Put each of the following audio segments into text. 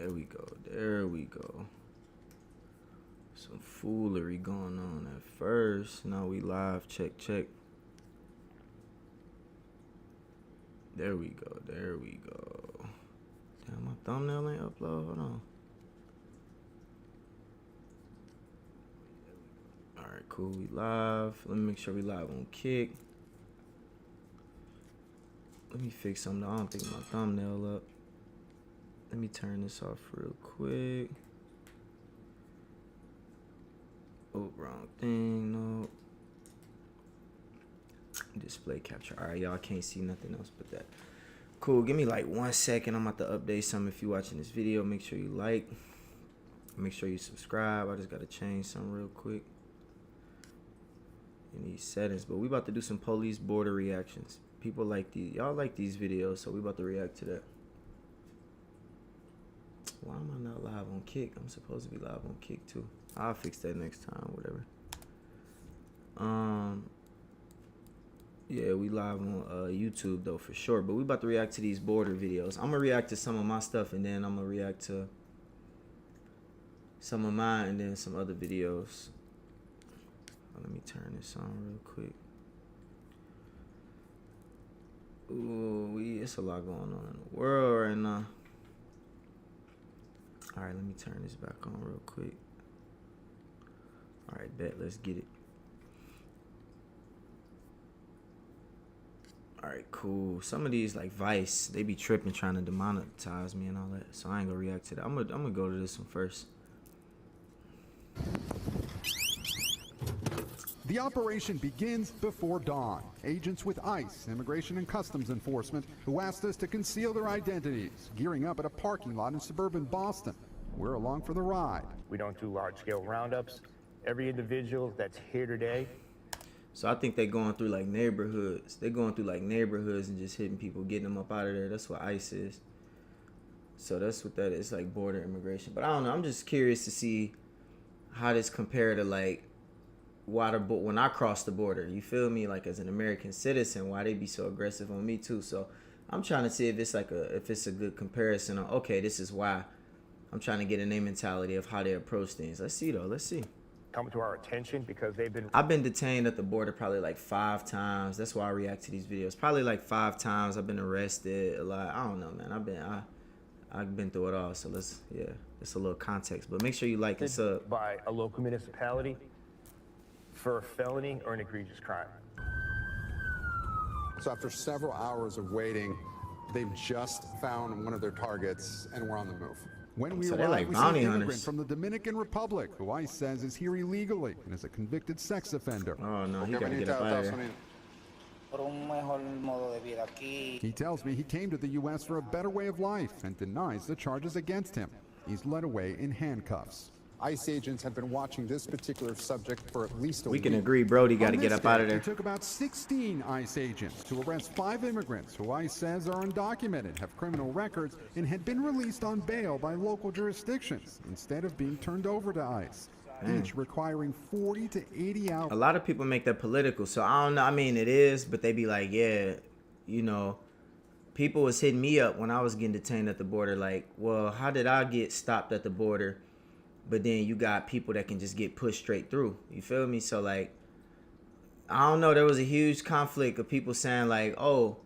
There we go. There we go. Some foolery going on at first. Now we live. Check, check. There we go. There we go. Damn, my thumbnail ain't upload. Hold on. Alright, cool. We live. Let me make sure we live on Kick. Let me fix something. I don't think my thumbnail up. Let me turn this off real quick. Oh, wrong thing. No. Display capture. All right, y'all can't see nothing else but that. Cool. Give me like 1 second. I'm about to update something. If you're watching this video, make sure you like. Make sure you subscribe. I just got to change something real quick in these settings. But we about to do some police border reactions. People like these. Y'all like these videos, so we about to react to that. Why am I not live on Kick? I'm supposed to be live on Kick too. I'll fix that next time, whatever. Yeah, we live on YouTube though for sure. But we about to react to these border videos. I'm gonna react to some of my stuff, and then I'm gonna react to some of mine, and then some other videos. Let me turn this on real quick. Ooh, it's a lot going on in the world right now. All right, let me turn this back on real quick. All right, bet. Let's get it. All right, cool. Some of these, like Vice, they be tripping trying to demonetize me and all that. So I ain't gonna react to that. I'm gonna go to this one first. The operation begins before dawn. Agents with ICE, Immigration and Customs Enforcement, who asked us to conceal their identities, gearing up at a parking lot in suburban Boston. We're along for the ride. We don't do large-scale roundups. Every individual that's here today. So I think they're going through like neighborhoods. They're going through like neighborhoods and just hitting people, getting them up out of there. That's what ICE is. So that's what that is, like border immigration. But I don't know. I'm just curious to see how this compare to like when I cross the border. You feel me? Like as an American citizen, why they be so aggressive on me too. So I'm trying to see if it's like if it's a good comparison on, okay, this is why. I'm trying to get a name mentality of how they approach things. Let's see though. Let's see. Come to our attention because I've been detained at the border probably like 5 times. That's why I react to these videos. Probably like 5 times. I've been arrested a lot. I don't know, man. I've been through it all. So let's a little context. But make sure you like and sub. By a local municipality for a felony or an egregious crime. So after several hours of waiting, they've just found one of their targets and we're on the move. When we arrive, like we see an immigrant hunters from the Dominican Republic who ICE says is here illegally and is a convicted sex offender. Oh no, he gotta get up out of here. He tells me he came to the U.S. for a better way of life and denies the charges against him. He's led away in handcuffs. ICE agents have been watching this particular subject for at least a week. We can agree, Brody got to get up out of there. It took about 16 ICE agents to arrest 5 immigrants who ICE says are undocumented, have criminal records, and had been released on bail by local jurisdictions instead of being turned over to ICE. Each requiring 40 to 80 hours. A lot of people make that political, so I don't know. I mean, it is, but they be like, yeah, you know, people was hitting me up when I was getting detained at the border. Like, well, how did I get stopped at the border? But then you got people that can just get pushed straight through. You feel me? So, like, I don't know. There was a huge conflict of people saying, like, oh,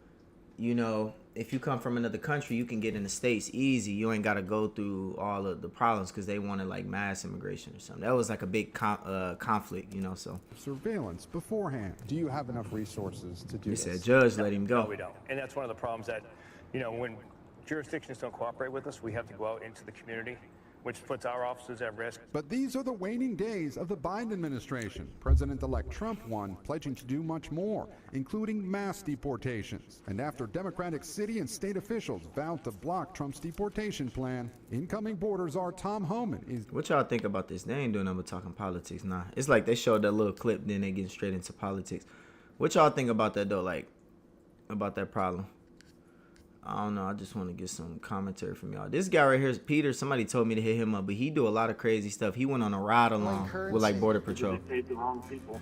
you know, if you come from another country, you can get in the States easy. You ain't got to go through all of the problems because they wanted, like, mass immigration or something. That was, like, a big conflict, you know, so. Surveillance beforehand. Do you have enough resources to do this? He said, Judge, let him go. No, we don't. And that's one of the problems that, you know, when jurisdictions don't cooperate with us, we have to go out into the community, which puts our officers at risk. But these are the waning days of the Biden administration. President-elect Trump won, pledging to do much more, including mass deportations. And after Democratic city and state officials vowed to block Trump's deportation plan, incoming border czar Tom Homan is... What y'all think about this? They ain't doing nothing but talking politics. Nah, it's like they showed that little clip, then they getting straight into politics. What y'all think about that, though? Like, about that problem? I don't know. I just want to get some commentary from y'all. This guy right here is Peter. Somebody told me to hit him up, but he do a lot of crazy stuff. He went on a ride along with like Border Patrol. Paid the wrong people.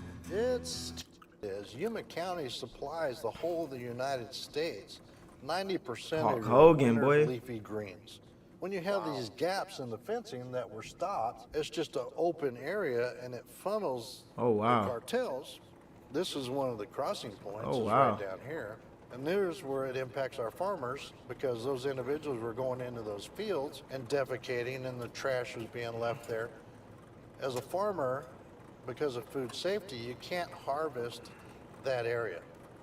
Yuma County supplies the whole of the United States. 90% Hulk of Hogan, winter boy. leafy greens. When you have these gaps in the fencing that were stopped, it's just an open area and it funnels Oh, wow. the cartels. This is one of the crossing points. Oh, is wow. right down here. And there's where it impacts our farmers because those individuals were going into those fields and defecating and the trash was being left there. As a farmer, because of food safety, you can't harvest that area.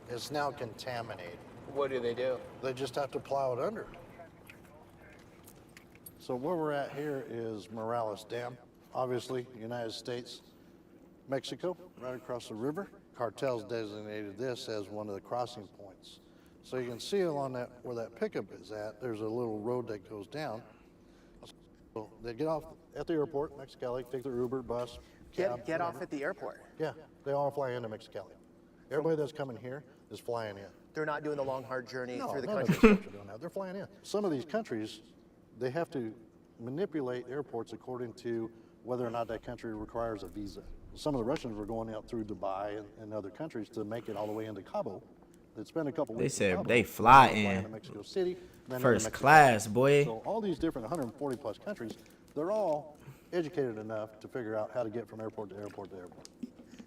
It's now contaminated. What do? They just have to plow it under. So where we're at here is Morales Dam. Obviously, United States, Mexico, right across the river. Cartels designated this as one of the crossing points. So you can see along that, where that pickup is at, there's a little road that goes down. So they get off at the airport, Mexicali, take their Uber, bus, cab, Get off whatever. at the airport. Yeah, they all fly into Mexicali. Everybody that's coming here is flying in. They're not doing the long, hard journey No, through the none of country. these countries are doing that. They're flying in. Some of these countries, they have to manipulate airports according to whether or not that country requires a visa. Some of the Russians were going out through Dubai and other countries to make it all the way into Cabo. They'd spend a couple They weeks. said in Cabo, they then fly they'd in. into Mexico City, then into First Mexico. class, boy. So all these different 140 plus countries, they're all educated enough to figure out how to get from airport to airport to airport.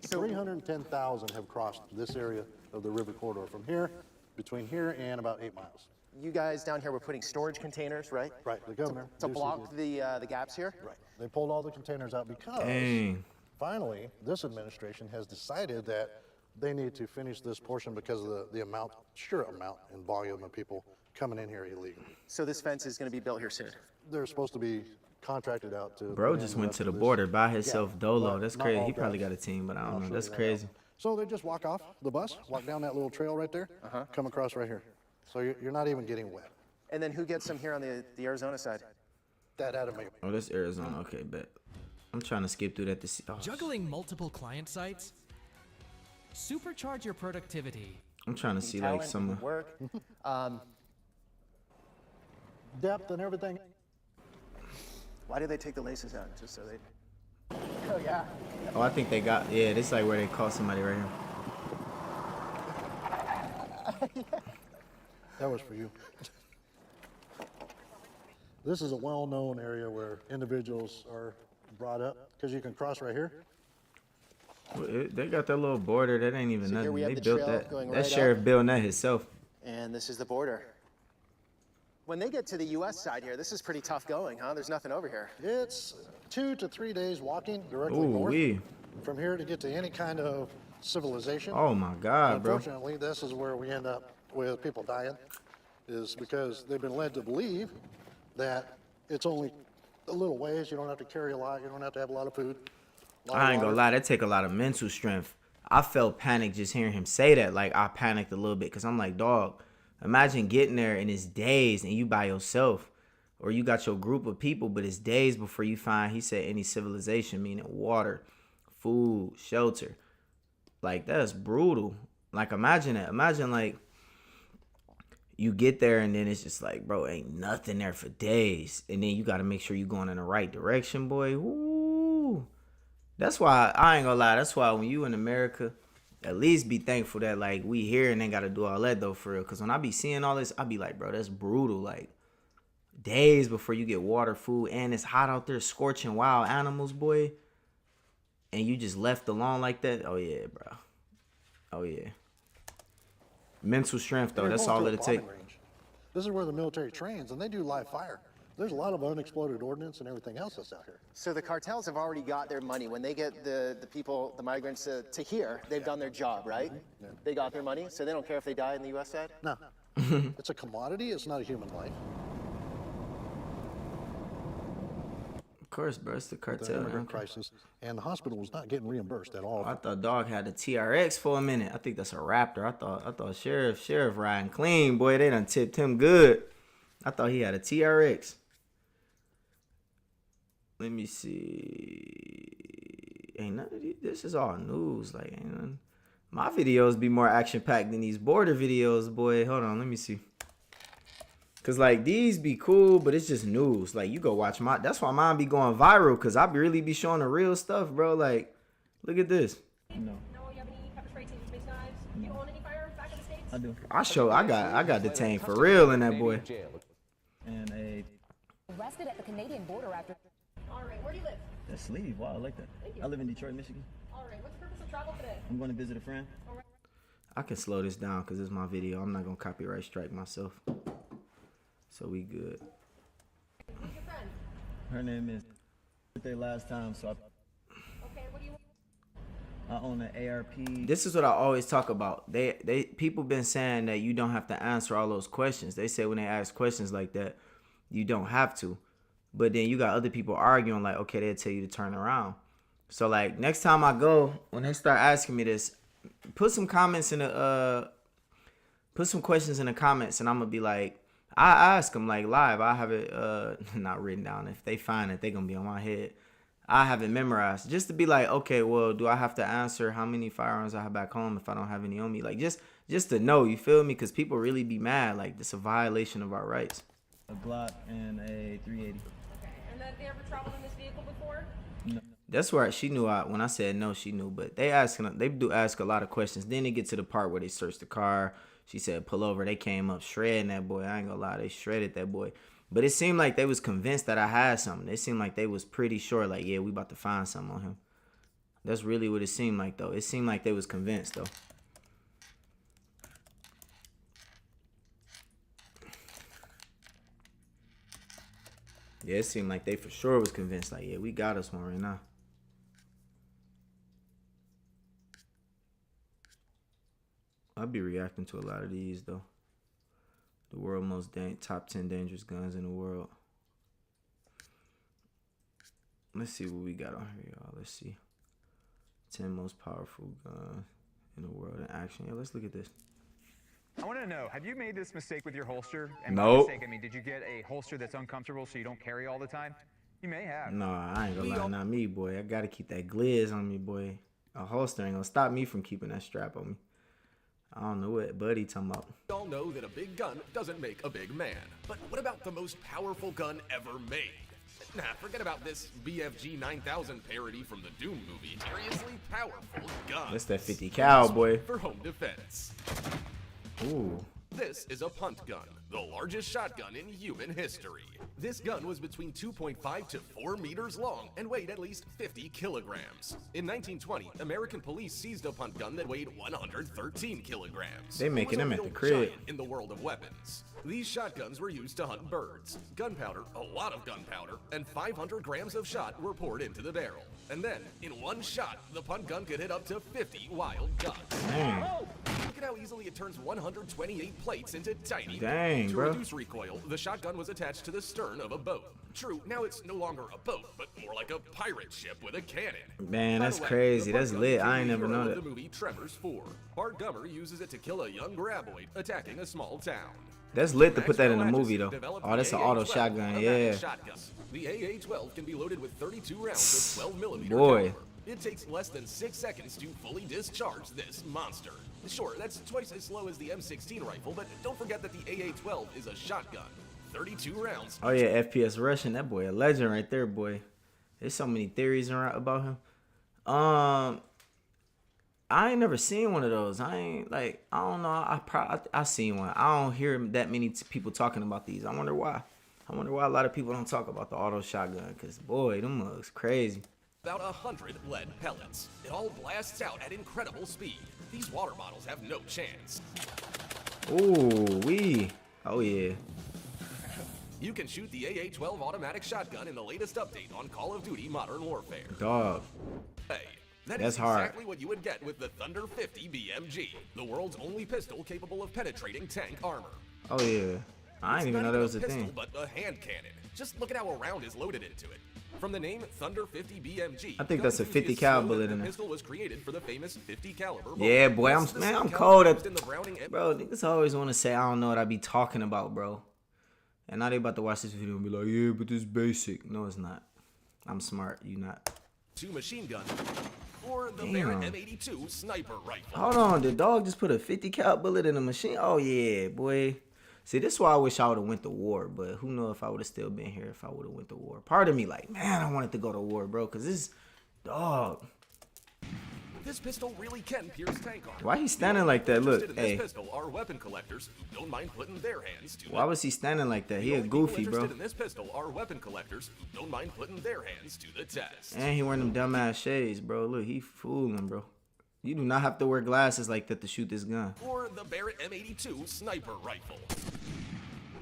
310,000 have crossed this area of the river corridor from here, between here and about 8 miles. You guys down here were putting storage containers, right? Right, the governor. To Ducey block did. the gaps here? Right, they pulled all the containers out because Dang. finally this administration has decided that they need to finish this portion because of the amount, sheer amount and volume of people coming in here illegally. So this fence is going to be built here soon. They're supposed to be contracted out to. Bro put in just the went rest to the of this. border by himself, Yeah, dolo. but That's not crazy. all He probably guys. got a team, but I I'll don't know. show That's you that crazy. out. So they just walk off the bus, walk down that little trail right there, come across right here. So you're not even getting wet. And then who gets them here on the Arizona side? That had to make. Oh, that's Arizona. Okay, bet. I'm trying to skip through that to see. Oh, Juggling multiple client sites? Supercharge your productivity. I'm trying to see like Talent, some. work. Depth and everything. Why did they take the laces out? Just so they. Oh yeah. Oh, I think they got. Yeah, this is like where they caught somebody right here. That was for you. This is a well-known area where individuals are brought up because you can cross right here. They got that little border. That ain't even So here nothing. we have They the built trail that. going That right sheriff up. building that himself. And this is the border. When they get to the U.S. side here, this is pretty tough going, huh? There's nothing over here. It's 2 to 3 days walking directly Ooh north wee. from here to get to any kind of civilization. Oh my God, bro. Unfortunately, this is where we end up with people dying, is because they've been led to believe that it's only a little ways. You don't have to carry a lot. You don't have to have a lot of food. a lot of I ain't gonna water. lie, that take a lot of mental strength. I felt panic just hearing him say that. Like I panicked a little bit because I'm like, dog, imagine getting there and it's days and you by yourself, or you got your group of people, but it's days before you find. He said any civilization, meaning water, food, shelter. Like that's brutal. Like imagine that. Imagine like you get there and then it's just like, bro, ain't nothing there for days, and then you got to make sure you going in the right direction, boy. Woo. That's why I ain't gonna lie. That's why when you in America, at least be thankful that like we here and ain't gotta do all that though, for real. Cause when I be seeing all this, I be like, bro, that's brutal. Like days before you get water, food, and it's hot out there, scorching wild animals, boy. And you just left alone like that. Oh yeah, bro. Oh yeah. Mental strength though. You're That's going all to a it'll take. bombing range. This is where the military trains, and they do live fire. There's a lot of unexploded ordnance and everything else that's out here. So the cartels have already got their money. When they get the people, the migrants to here, they've done their job, right? Yeah. They got their money, so they don't care if they die in the U.S. side? No, it's a commodity. It's not a human life. Of course, bro. It's the The cartel. immigrant man. crisis, and the hospital was not getting reimbursed at all. I thought dog had the TRX for a minute. I think that's a Raptor. I thought sheriff riding clean, boy. They done tipped him good. I thought he had a TRX. Let me see. Ain't none of these. This is all news. Like, ain't none. My videos be more action packed than these border videos, boy. Hold on, let me see. Cause like these be cool, but it's just news. Like you go watch my. That's why mine be going viral. Cause I really be showing the real stuff, bro. Like, look at this. No, you have any pepper spray, taser-based knives? You own any firearms back in the States? I got detained for real in that boy. And a arrested at the Canadian border after... All right, where do you live? That's sleeve. Wow, I like that. Thank you. I live in Detroit, Michigan. All right, what's the purpose of travel today? I'm going to visit a friend. I can slow this down because it's my video. I'm not gonna copyright strike myself. So we good. Who's your friend? Her name is birthday last time, so Okay, what do you want? I own an ARP. This is what I always talk about. People been saying that you don't have to answer all those questions. They say when they ask questions like that, you don't have to. But then you got other people arguing like, okay, they'll tell you to turn around. So like next time I go, when they start asking me this, put some comments in the put some questions in the comments, and I'm gonna be like, I ask them like live. I have it not written down. If they find it, they gonna be on my head. I have it memorized just to be like, okay, well, do I have to answer how many firearms I have back home if I don't have any on me? Like just to know, you feel me? Because people really be mad. Like it's a violation of our rights. A Glock and a 380. Okay, and then have you ever traveled in this vehicle before? No. That's where she knew. When I said no, she knew. But they do ask a lot of questions. Then they get to the part where they search the car. She said pull over. They came up shredding that boy. I ain't gonna lie, they shredded that boy. But it seemed like they was convinced that I had something. It seemed like they was pretty sure, like, yeah, we about to find something on him. That's really what it seemed like, though. It seemed like they was convinced, though. Yeah, it seemed like they for sure was convinced, like, yeah, we got us one right now. I'll be reacting to a lot of these, though. The world most top 10 dangerous guns in the world. Let's see what we got on here, y'all. Let's see. 10 most powerful guns in the world in action. Yeah, let's look at this. I want to know, have you made this mistake with your holster? And Nope. by mistake, I mean, did you get a holster that's uncomfortable so you don't carry all the time? You may have. No, I ain't gonna lie, not me, boy. I gotta keep that glizz on me, boy. A holster ain't gonna stop me from keeping that strap on me. I don't know what Buddy talking about. We all know that a big gun doesn't make a big man. But what about the most powerful gun ever made? Nah, forget about this BFG 9000 parody from the Doom movie. Seriously powerful gun. That's that 50 cal, boy. For home defense. Ooh. This is a punt gun, the largest shotgun in human history. This gun was between 2.5 to 4 meters long and weighed at least 50 kilograms. In 1920, American police seized a punt gun that weighed 113 kilograms. They making It was a them at real the crib. giant in the world of weapons. These shotguns were used to hunt birds. Gunpowder, a lot of gunpowder, and 500 grams of shot were poured into the barrel. And then, in one shot, the punt gun could hit up to 50 wild ducks. Dang. Look at how easily it turns 128 plates into tiny. Dang, To bro. reduce recoil, the shotgun was attached to the stern of a boat. True, now it's no longer a boat, but more like a pirate ship with a cannon. Man, By that's the way, crazy. the That's punt gun lit. became I ain't the never hero know of that. The movie Tremors 4. Bart Gummer uses it to kill a young graboid attacking a small town. That's lit to put that in the Maxwell movie, though. Atchison developed Oh, that's the an auto AA-12 shotgun, automatic yeah. shotgun. The AA-12 can be loaded with 32 rounds of 12 millimeter Boy. caliber. It takes less than 6 seconds to fully discharge this monster. Sure, that's twice as slow as the M16 rifle, but don't forget that the AA-12 is a shotgun. 32 rounds. Oh, yeah, FPS Russian. That boy a legend right there, boy. There's so many theories around about him. I ain't never seen one of those. I don't know. I seen one. I don't hear that many people talking about these. I wonder why. I wonder why a lot of people don't talk about the auto shotgun. Because, boy, them mugs crazy. About 100 lead pellets. It all blasts out at incredible speed. These water bottles have no chance. Ooh, oh, yeah. You can shoot the AA-12 automatic shotgun in the latest update on Call of Duty Modern Warfare. Dog. Hey, That's is hard. exactly what you would get with the Thunder 50 BMG, the world's only pistol capable of penetrating tank armor. Oh, yeah. I didn't even know that was a pistol, thing. but a hand cannon. Just look at how a round is loaded into it. From the name Thunder 50 BMG, I think that's a gun 50 is cal so that bullet the in there. pistol was created for the famous 50 caliber bullet. Yeah, boy, It's the same I'm caliber cold used at, in the Browning M- bro. Niggas always want to say I don't know what I be talking about, bro. And now they about to watch this video and be like, yeah, but this basic. No, it's not. I'm smart. You not. 2 machine gun, or the Damn. Barrett M82 sniper rifle. Hold on, the dog just put a 50 cal bullet in a machine. Oh yeah, boy. See, this is why I wish I would have went to war, but who knows if I would have still been here if I would have went to war. Part of me like, man, I wanted to go to war, bro, cause this dog. This pistol really can pierce tank armor. Why he standing like that? Look, Interested in hey. this pistol are weapon collectors who don't mind putting their hands to Why it. was he standing like that? He The a only people goofy, bro. interested in this pistol are weapon collectors who don't mind putting their hands to the test. And he wearing them dumbass shades, bro. Look, he fooling, bro. You do not have to wear glasses like that to shoot this gun. Or the Barrett M82 sniper rifle.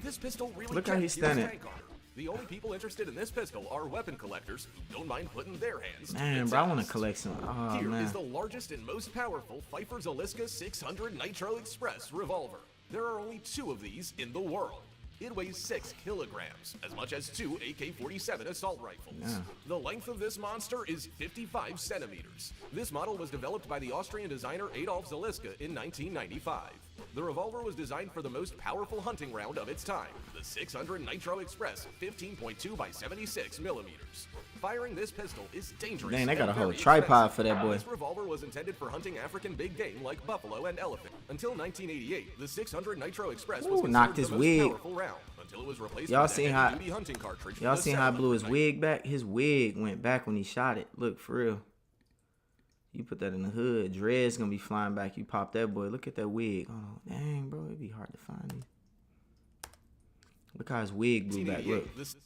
This pistol really Look how can he's pierce standing. tank armor. The only people interested in this pistol are weapon collectors who don't mind putting their hands to Man, the bro, I want to test. collect some. Oh, Here is man. the largest and most powerful Pfeiffer Zaliska 600 Nitro Express revolver. There are only 2 of these in the world. It weighs 6 kilograms, as much as 2 AK-47 assault rifles. Yeah. The length of this monster is 55 centimeters. This model was developed by the Austrian designer Adolf Zaliska in 1995. The revolver was designed for the most powerful hunting round of its time, the 600 Nitro Express 15.2 by 76 millimeters. Firing this pistol is dangerous. Dang, they got and a whole very tripod expensive. for that boy. This revolver was intended for hunting African big game like buffalo and elephant. Until 1988, the 600 Nitro Express was Ooh, considered knocked the his most wig. powerful round until it was replaced Y'all by the seen how- heavy-duty hunting cartridge. Y'all the seen how I blew his 700 wig back? His wig went back when he shot it. Look, for real. You put that in the hood, dreads gonna be flying back. You pop that boy. Look at that wig. Oh, dang, bro, it'd be hard to find these. Look how his wig blew back. Look, 1988, the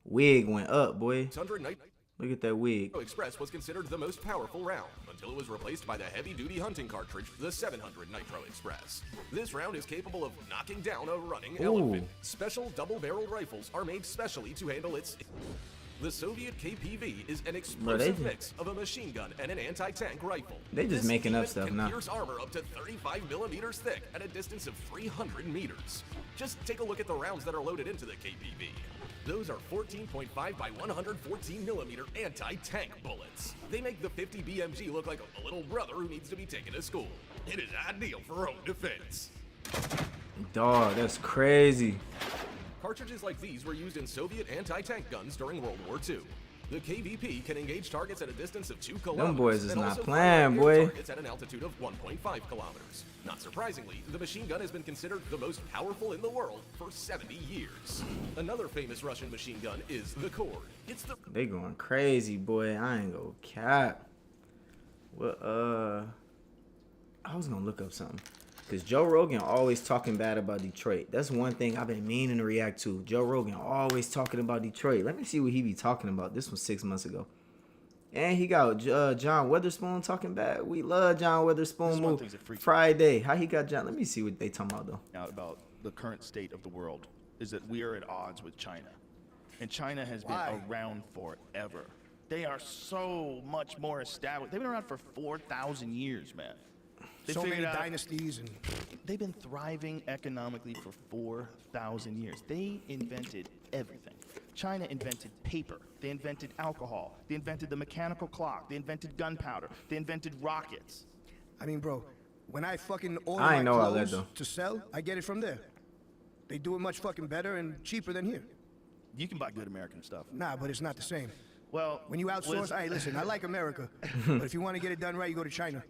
wig went up, boy. 600 Nitro Look at that wig. Express was considered the most powerful round until it was replaced by the heavy-duty hunting cartridge, the 700 Nitro Express. This round is capable of knocking down a running elephant. Special double-barreled rifles are made specially to handle its. The Soviet KPV is an explosive mix of a machine gun and an anti-tank rifle. They just This making up demon stuff can now. pierce armor up to 35 millimeters thick at a distance of 300 meters. Just take a look at the rounds that are loaded into the KPV. Those are 14.5 by 114 millimeter anti-tank bullets. They make the 50 BMG look like a little brother who needs to be taken to school. It is ideal for home defense. Dog, that's crazy. Cartridges like these were used in Soviet anti-tank guns during World War II. The KVP can engage targets at a distance of 2 kilometers. Them boys is and not also playing, fire air boy. Targets at an altitude of 1.5 kilometers. Not surprisingly, the machine gun has been considered the most powerful in the world for 70 years. Another famous Russian machine gun is the Kord. It's the They going crazy, boy. I ain't gonna cap. Well, I was gonna look up something. Cause Joe Rogan always talking bad about Detroit. That's one thing I've been meaning to react to. Joe Rogan always talking about Detroit. Let me see what he be talking about. This was 6 months ago. And he got John Witherspoon talking bad. We love John Witherspoon. one thing's a freak. Friday. How he got John? Let me see what they talking about though. Now about the current state of the world is that we are at odds with China. And China has been around forever. They are so much more established. They've been around for 4,000 years, man. They So figured many out- dynasties and They've been thriving economically for 4,000 years. They invented everything. China invented paper. They invented alcohol. They invented the mechanical clock. They invented gunpowder. They invented rockets. I mean, bro, when I fucking order I my ain't know all that, clothes though. to sell, I get it from there. They do it much fucking better and cheaper than here. You can buy good American stuff. Nah, but it's not the same. Well, When you outsource, hey, listen, I like America, but if you want to get it done right, you go to China.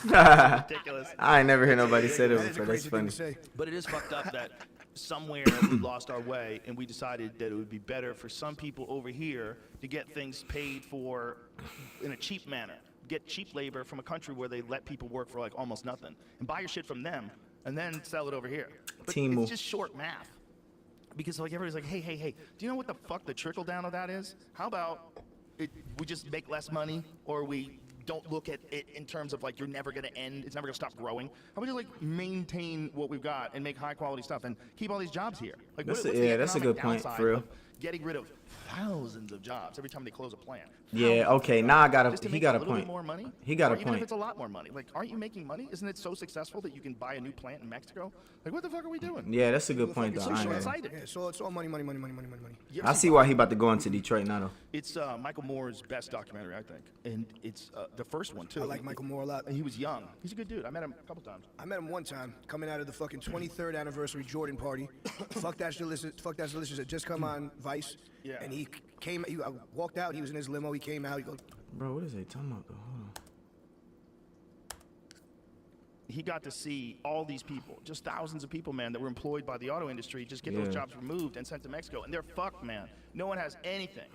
ridiculous. I ain't never heard nobody say that That is a before. That's crazy thing funny. to say. But it is fucked up that somewhere we lost our way and we decided that it would be better for some people over here to get things paid for in a cheap manner. Get cheap labor from a country where they let people work for like almost nothing and buy your shit from them and then sell it over here. But Temu. it's just short math. Because like everybody's like, hey, do you know what the fuck the trickle down of that is? How about we just make less money, or we don't look at it in terms of like you're never gonna end, it's never gonna stop growing. How about you like maintain what we've got and make high quality stuff and keep all these jobs here? Like That's what's a- the yeah, that's a economic good point, downside for real. of getting rid of thousands of jobs every time they close a plant? Yeah, Thousands of okay, jobs now I got just to he make got a little bit point. more money? He got Or a even if point. it's a lot more money. Like, aren't you making money? Isn't it so successful that you can buy a new plant in Mexico? Like, what the fuck are we doing? Yeah, that's a good point though. So I ain't short gonna- sighted. Yeah, so it's all money, money, money, money, money, money, money. I see why he about to go into Detroit now though. It's Michael Moore's best documentary, I think, and it's the first one too. I like Michael Moore a lot. And he was young. He's a good dude. I met him a couple times. I met him one time coming out of the fucking 23rd anniversary Jordan party. Fuck That's Delicious had just come on Vice. Yeah. And he came, I walked out, he was in his limo, he came out, he goes, Bro, what is they talking about though? Hold on. he got to see all these people, just thousands of people, man, that were employed by the auto industry, just get those Yeah. jobs removed and sent to Mexico, and they're fucked, man. No one has anything.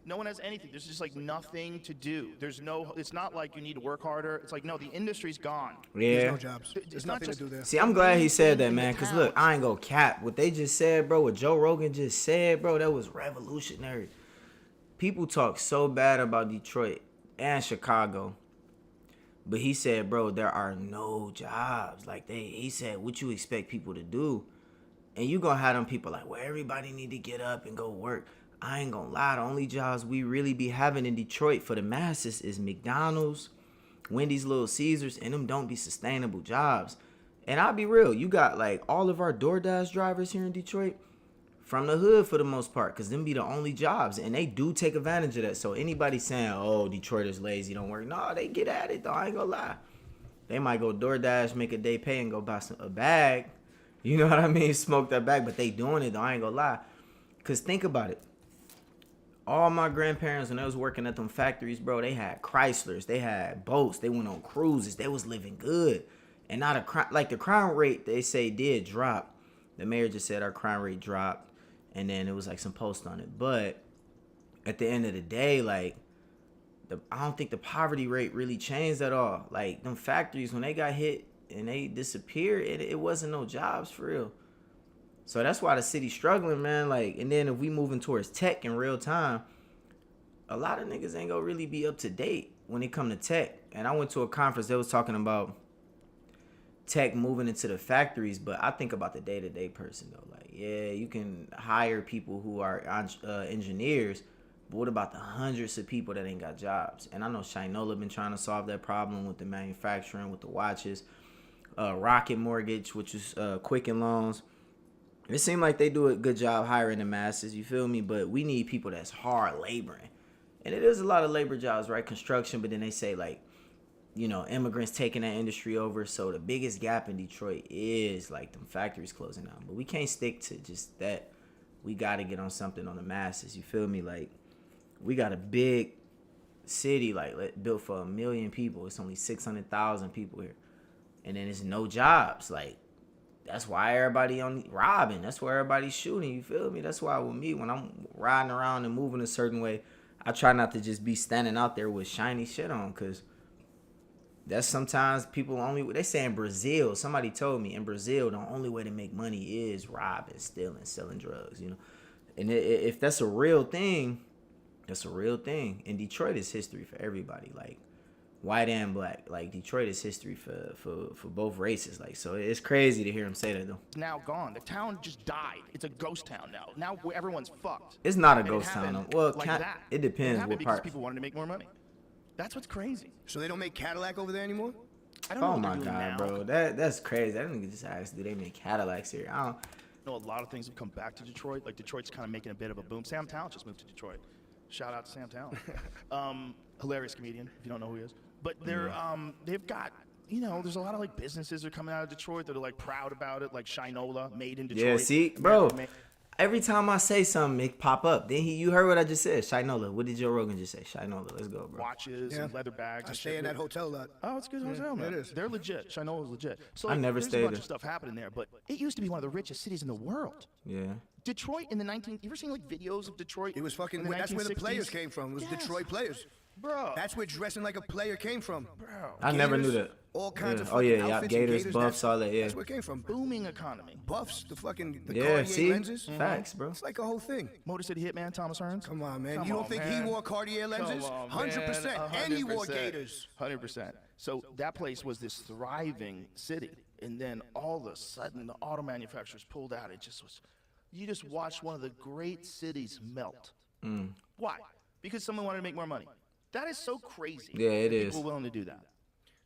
No one has anything. There's just like nothing to do. There's no. It's not like you need to work harder. It's like no, the industry's gone. Yeah. There's no jobs. It's There's not nothing just- to do there. See, I'm glad he said that, in the man. Cause look, towns. I ain't gonna cap what they just said, bro. What Joe Rogan just said, bro. That was revolutionary. People talk so bad about Detroit and Chicago, but he said, bro, there are no jobs. Like he said, what you expect people to do? And you gonna have them people like, well, everybody need to get up and go work. I ain't gonna lie, the only jobs we really be having in Detroit for the masses is McDonald's, Wendy's, Little Caesars, and them don't be sustainable jobs. And I'll be real, you got like all of our DoorDash drivers here in Detroit from the hood for the most part, because them be the only jobs, and they do take advantage of that. So anybody saying, oh, Detroit is lazy, don't work, no, they get at it though, I ain't gonna lie. They might go DoorDash, make a day pay, and go buy a bag, you know what I mean, smoke that bag, but they doing it though, I ain't gonna lie. Because think about it, all my grandparents, when they was working at them factories, bro, they had Chryslers, they had boats, they went on cruises, they was living good. And not the crime rate, they say, did drop. The mayor just said our crime rate dropped, and then it was like some post on it. But at the end of the day, like, I don't think the poverty rate really changed at all. Like, them factories, when they got hit and they disappeared, it wasn't no jobs for real. So that's why the city's struggling, man. Like, and then if we moving towards tech in real time, a lot of niggas ain't gonna really be up to date when it come to tech. And I went to a conference that was talking about tech moving into the factories, but I think about the day-to-day person though. Like, yeah, you can hire people who are engineers, but what about the hundreds of people that ain't got jobs? And I know Shinola been trying to solve that problem with the manufacturing, with the watches, Rocket Mortgage, which is Quicken Loans. It seemed like they do a good job hiring the masses, you feel me? But we need people that's hard laboring. And it is a lot of labor jobs, right? Construction, but then they say, like, you know, immigrants taking that industry over. So the biggest gap in Detroit is, like, them factories closing down. But we can't stick to just that. We got to get on something on the masses, you feel me? Like, we got a big city, like, built for 1 million people. It's only 600,000 people here. And then there's no jobs, like, that's why everybody robbing. That's why everybody's shooting. You feel me? That's why with me, when I'm riding around and moving a certain way, I try not to just be standing out there with shiny shit on, because that's sometimes people only. They say in Brazil, somebody told me in Brazil, the only way to make money is robbing, stealing, selling drugs. You know, and if that's a real thing, that's a real thing. And Detroit is history for everybody. Like, white and black. Like, Detroit is history for both races. Like, so it's crazy to hear him say that though. It's now gone. The town just died. It's a ghost town now. Now everyone's fucked. It's not a And it ghost town happened though. Well, like that. it depends happened what because part. people wanted to make more money. That's what's crazy. So they don't make Cadillac over there anymore? I don't know Oh what my they're doing god, now. bro, that's crazy. I didn't just ask, do they make Cadillacs here? I don't. I know a lot of things have come back to Detroit. Like, Detroit's kind of making a bit of a boom. Sam Talent just moved to Detroit. Shout out to Sam Talent. Hilarious comedian, if you don't know who he is. But they've got, you know, there's a lot of like businesses that are coming out of Detroit that are like proud about it, like Shinola, made in Detroit. Yeah, see, bro. American made. Every time I say something, it pop up. Then you heard what I just said. Shinola. What did Joe Rogan just say? Shinola. Let's go, bro. Watches and leather bags. I and stay shit. in that hotel a lot. Oh, it's a good hotel, man. It is. They're legit. Shinola's legit. So I never there's stayed a bunch there. of stuff happening there, but it used to be one of the richest cities in the world. Yeah. Detroit in the you ever seen like videos of Detroit? It was fucking. in the That's where the 1960s? players came from. It was Yes. Detroit players. Bro. That's where dressing like a player came from. Bro. I never knew Gators, that. All kinds Yeah. of Oh, fucking yeah, yeah. outfits and Gators, buffs, that's- all that, yeah. That's where it came from. Booming economy. Buffs, the fucking Yeah, Cartier see? lenses. Facts, bro. It's like a whole thing. Motor City Hitman Thomas Hearns. Come on, man. Come You don't on, think man. he wore Cartier lenses? Come on, 100%. man. And he wore 100%. Gators. 100%. So that place was this thriving city, and then all of a sudden the auto manufacturers pulled out. It just was. You just watched one of the great cities melt. Why? Because someone wanted to make more money. That is so crazy. Yeah, it that is. People are willing to do that.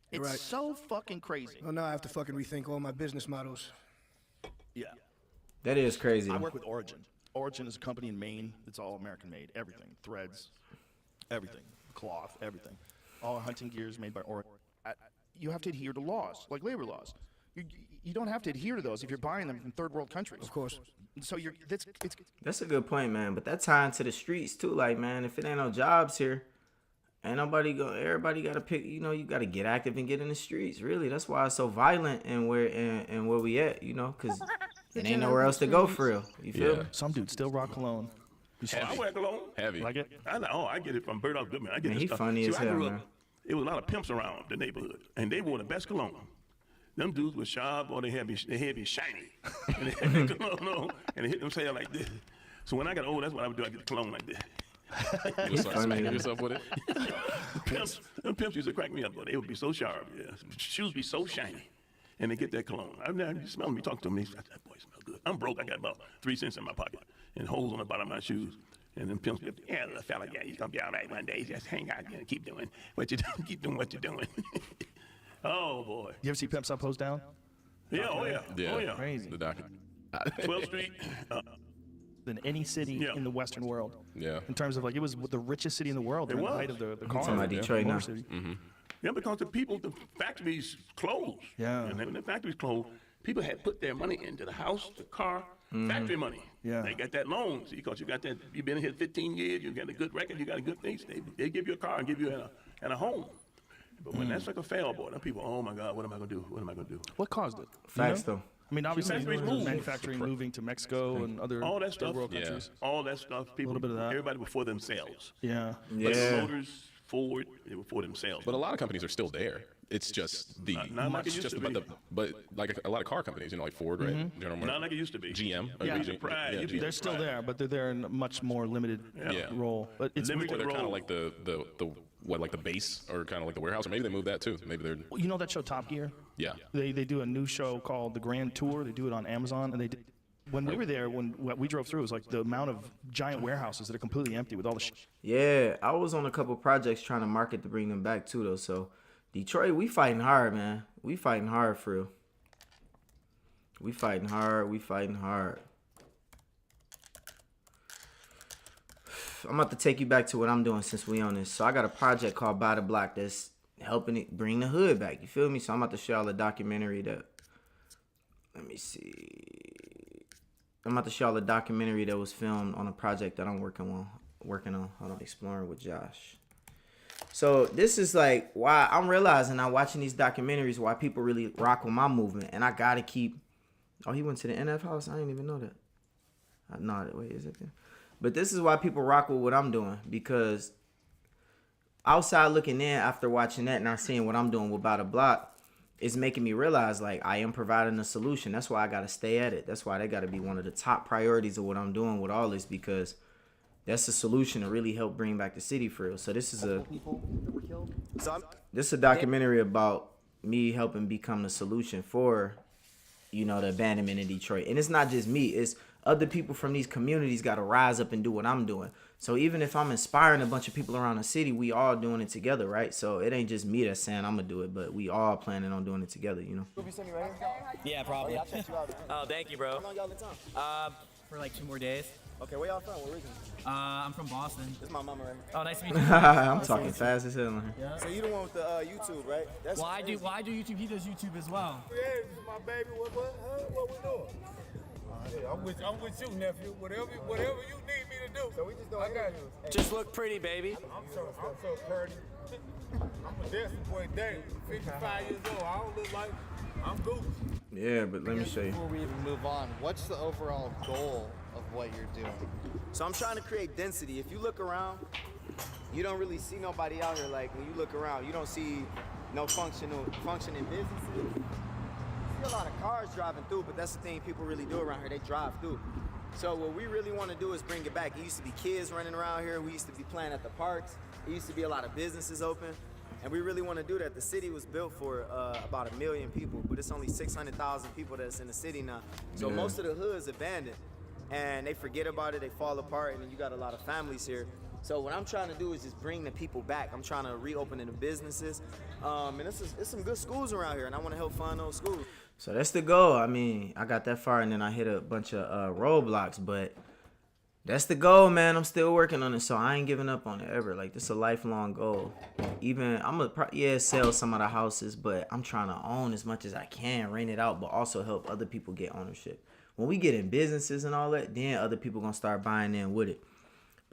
It's right. so fucking crazy. Well, now I have to fucking rethink all my business models. Yeah. That is crazy. I work with Origin. Origin is a company in Maine that's all American made. Everything. Threads, everything. Cloth, everything. All hunting gear is made by Origin. You have to adhere to laws, like labor laws. You don't have to adhere to those if you're buying them from third world countries. Of course. So it's That's a good point, man. But that tie into the streets too. Like, man, if it ain't no jobs here, Ain't nobody go. Everybody got to pick. You know, you got to get active and get in the streets. Really, that's why it's so violent and where we at. You know, because it ain't nowhere else to go for real. You feel me? Some dudes still rock cologne. I wear cologne. Heavy. Like it? I know. I get it from Bird Off Goodman. I get Man, this he stuff. funny as I hell, grew up, man. It was a lot of pimps around the neighborhood, and they wore the best cologne. Them dudes were sharp, or their hair be shiny, and they had the cologne on, and they hit themselves like this. So when I got old, that's what I would do. I get the cologne like this. You start smacking yourself with it. Them pimps used to crack me up, but they would be so sharp. Yeah, shoes be so shiny, and they get that cologne. You smell me, talk to them. They say, that boy smell good. I'm broke. I got about 3 cents in my pocket and holes on the bottom of my shoes. And then pimps, yeah, little fella, yeah, he's gonna be all right one day. Just hang out and keep doing what you doing. Keep doing what you're doing. Oh boy. You ever see Pimps Up, Hoes Down? Yeah, oh yeah, oh yeah. Crazy. The document. 12th Street. Than any city in the Western world. Yeah. In terms of like, it was the richest city in the world during the height of the car. talking about Detroit now. City. Yeah, because the factories closed. Yeah. And when the factories closed, people had put their money into the house, the car, factory money. Yeah. They got that loan, see, because you got that. You've been here 15 years. You got a good record. You got a good thing. They give you a car and give you a home. But when that sucker fell, boy, them people, oh my God, what am I gonna do? What am I gonna do? What caused it? Facts though. I mean, obviously, Factories moved. manufacturing moving to Mexico and other all that stuff. third world countries. All that stuff. People, bit of that. everybody were for themselves. Yeah. Like Motors, Ford, they were for themselves. But a lot of companies are still there. It's just the not like it used to be. but like a lot of car companies, you know, like Ford, right? General Motors. Not like it used to be. GM. Yeah. GM. They're still there, but they're there in a much more limited role. But it's Or they're kind of like the like the base, or kind of like the warehouse, or maybe they moved that too. Maybe they're. You know that show Top Gear? Yeah. They do a new show called The Grand Tour. They do it on Amazon, and they did. When we were there, when we drove through, it was like the amount of giant warehouses that are completely empty with all the shit. Yeah, I was on a couple projects trying to market to bring them back too, though. So, Detroit, we fighting hard, man. We fighting hard for real. We fighting hard. We fighting hard. I'm about to take you back to what I'm doing since we on this. So I got a project called By the Block that's helping it bring the hood back. You feel me? So I'm about to show y'all a documentary that. Let me see. I'm about to show y'all a documentary that was filmed on a project that I'm working on. Hold on, exploring with Josh. So this is like why I'm realizing I'm watching these documentaries why people really rock with my movement, and I gotta keep. Oh, he went to the NF house. I didn't even know that. No, wait, is it there? But this is why people rock with what I'm doing, because outside looking in after watching that and I'm seeing what I'm doing with By the Block, it's making me realize like I am providing a solution. That's why I gotta stay at it. That's why they gotta be one of the top priorities of what I'm doing with all this, because that's a solution to really help bring back the city for real. So this is a documentary about me helping become the solution for, you know, the abandonment in Detroit. And it's not just me, it's other people from these communities got to rise up and do what I'm doing. So even if I'm inspiring a bunch of people around the city, we all doing it together, right? So it ain't just me that's saying I'm gonna do it, but we all planning on doing it together, you know? Yeah, probably. Oh, thank you, bro. How long y'all in town? For like 2 more days. Okay, where y'all from? What region? I'm from Boston. This is my mama right here. Oh, nice to meet you. I'm talking fast as hell. Yeah. So you the one with the YouTube, right? That's Well, I do YouTube. He does YouTube as well. Yeah, this is my baby. What we doing? Yeah, I'm with you, nephew. Whatever you need me to do. So we just doing I got you. Just look pretty, baby. I'm so pretty. I'm a desperate boy, Dave. 55 years old. I don't look like I'm goofy. Yeah, but let me show you. Before we even move on, what's the overall goal of what you're doing? So I'm trying to create density. If you look around, you don't really see nobody out here. Like when you look around, you don't see no functioning businesses. A lot of cars driving through, but that's the thing people really do around here. They drive through. So what we really want to do is bring it back. It used to be kids running around here. We used to be playing at the parks. It used to be a lot of businesses open. And we really want to do that. The city was built for about 1 million people, but it's only 600,000 people that's in the city now. So most of the hood's abandoned, and they forget about it. They fall apart, and then you got a lot of families here. So what I'm trying to do is just bring the people back. I'm trying to reopen the businesses. And it's some good schools around here, and I want to help fund those schools. So that's the goal. I mean, I got that far and then I hit a bunch of roadblocks, but that's the goal, man. I'm still working on it, so I ain't giving up on it ever. Like, this is a lifelong goal. Even, I'm going to sell some of the houses, but I'm trying to own as much as I can, rent it out, but also help other people get ownership. When we get in businesses and all that, then other people going to start buying in with it.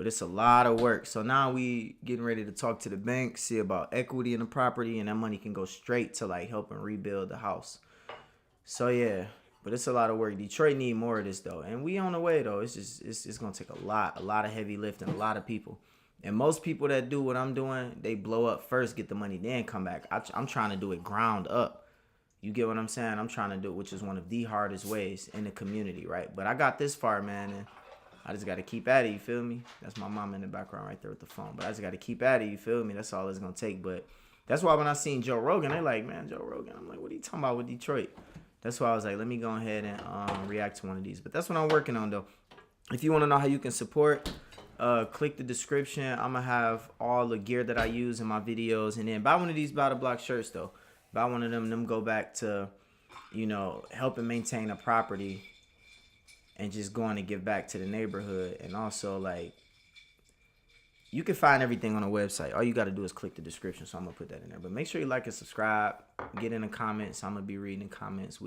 But it's a lot of work. So now we getting ready to talk to the bank, see about equity in the property, and that money can go straight to like helping rebuild the house. So yeah, but it's a lot of work. Detroit need more of this though, and we on the way though. It's just it's gonna take a lot of heavy lifting, a lot of people. And most people that do what I'm doing, they blow up first, get the money, then come back. I'm trying to do it ground up. You get what I'm saying? I'm trying to do it, which is one of the hardest ways in the community, right? But I got this far, man, and I just got to keep at it, you feel me? That's my mom in the background right there with the phone. But I just got to keep at it, you feel me? That's all it's going to take. But that's why when I seen Joe Rogan, they like, man, Joe Rogan. I'm like, what are you talking about with Detroit? That's why I was like, let me go ahead and react to one of these. But that's what I'm working on, though. If you want to know how you can support, click the description. I'm going to have all the gear that I use in my videos. And then buy one of these By the Block shirts, though. Buy one of them go back to, you know, helping maintain a property and just going to give back to the neighborhood. And also, like, you can find everything on the website. All you got to do is click the description. So I'm going to put that in there. But make sure you like and subscribe. Get in the comments. I'm going to be reading the comments.